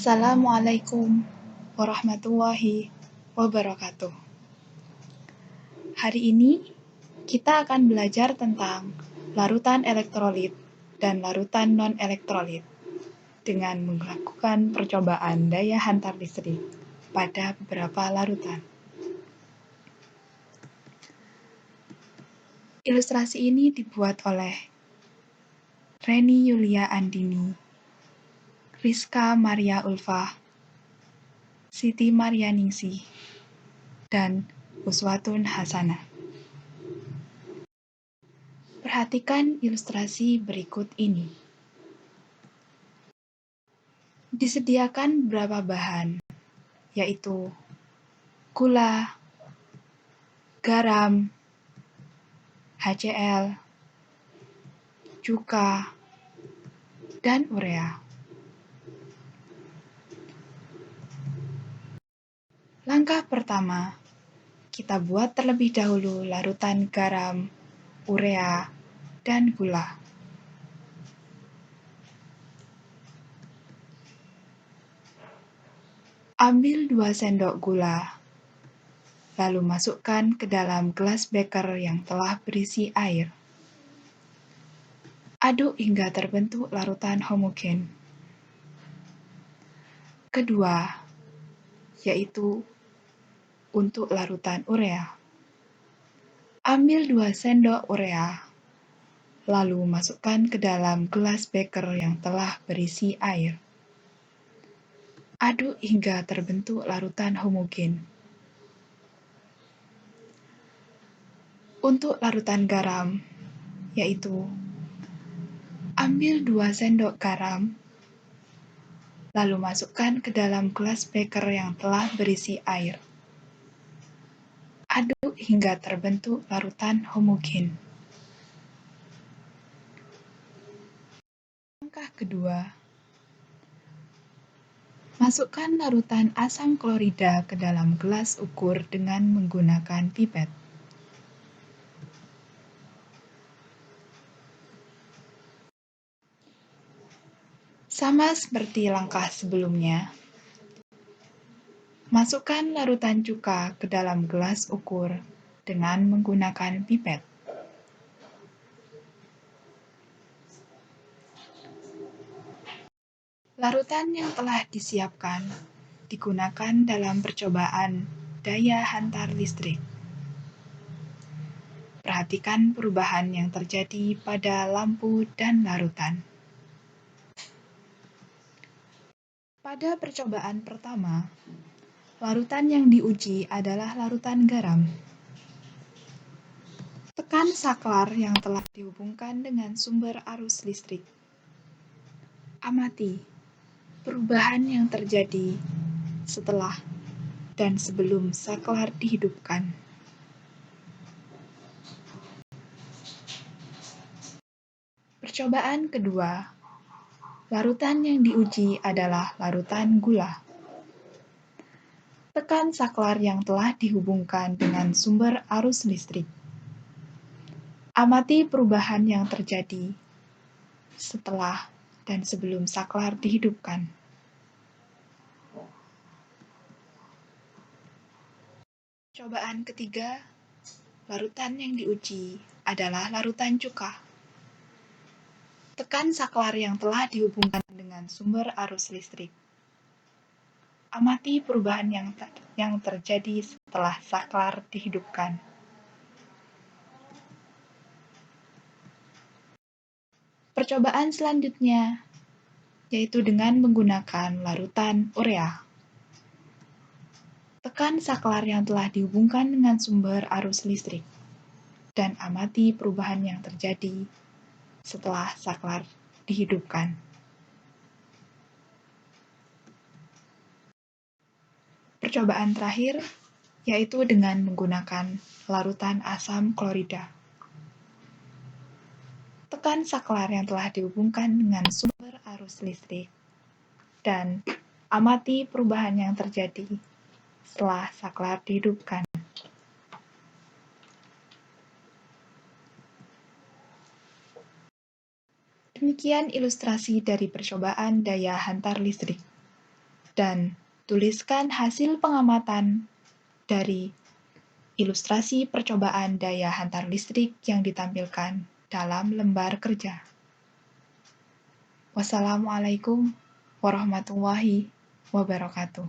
Assalamualaikum warahmatullahi wabarakatuh. Hari ini kita akan belajar tentang larutan elektrolit dan larutan non-elektrolit dengan melakukan percobaan daya hantar listrik pada beberapa larutan. Ilustrasi ini dibuat oleh Reni Yulia Andini, Rizka Maria Ulfah, Siti Marianingsih, dan Uswatun Hasanah. Perhatikan ilustrasi berikut ini. Disediakan beberapa bahan, yaitu gula, garam, HCl, cuka, dan urea. Langkah pertama, kita buat terlebih dahulu larutan garam, urea, dan gula. Ambil 2 sendok gula, lalu masukkan ke dalam gelas beker yang telah berisi air. Aduk hingga terbentuk larutan homogen. Kedua, yaitu untuk larutan urea. Ambil 2 sendok urea, lalu masukkan ke dalam gelas beker yang telah berisi air. Aduk hingga terbentuk larutan homogen. Untuk larutan garam, yaitu ambil 2 sendok garam, lalu masukkan ke dalam gelas beker yang telah berisi air. Aduk hingga terbentuk larutan homogen. Langkah kedua, masukkan larutan asam klorida ke dalam gelas ukur dengan menggunakan pipet. Sama seperti langkah sebelumnya, masukkan larutan cuka ke dalam gelas ukur dengan menggunakan pipet. Larutan yang telah disiapkan digunakan dalam percobaan daya hantar listrik. Perhatikan perubahan yang terjadi pada lampu dan larutan. Pada percobaan pertama, larutan yang diuji adalah larutan garam. Tekan saklar yang telah dihubungkan dengan sumber arus listrik. Amati perubahan yang terjadi setelah dan sebelum saklar dihidupkan. Percobaan kedua, larutan yang diuji adalah larutan gula. Tekan saklar yang telah dihubungkan dengan sumber arus listrik. Amati perubahan yang terjadi setelah dan sebelum saklar dihidupkan. Percobaan ketiga, larutan yang diuji adalah larutan cuka. Tekan saklar yang telah dihubungkan dengan sumber arus listrik. Amati perubahan yang terjadi setelah saklar dihidupkan. Percobaan selanjutnya, yaitu dengan menggunakan larutan urea. Tekan saklar yang telah dihubungkan dengan sumber arus listrik, dan amati perubahan yang terjadi setelah saklar dihidupkan. Percobaan terakhir, yaitu dengan menggunakan larutan asam klorida. Tekan saklar yang telah dihubungkan dengan sumber arus listrik, dan amati perubahan yang terjadi setelah saklar dihidupkan. Demikian ilustrasi dari percobaan daya hantar listrik. dan tuliskan hasil pengamatan dari ilustrasi percobaan daya hantar listrik yang ditampilkan dalam lembar kerja. Wassalamualaikum warahmatullahi wabarakatuh.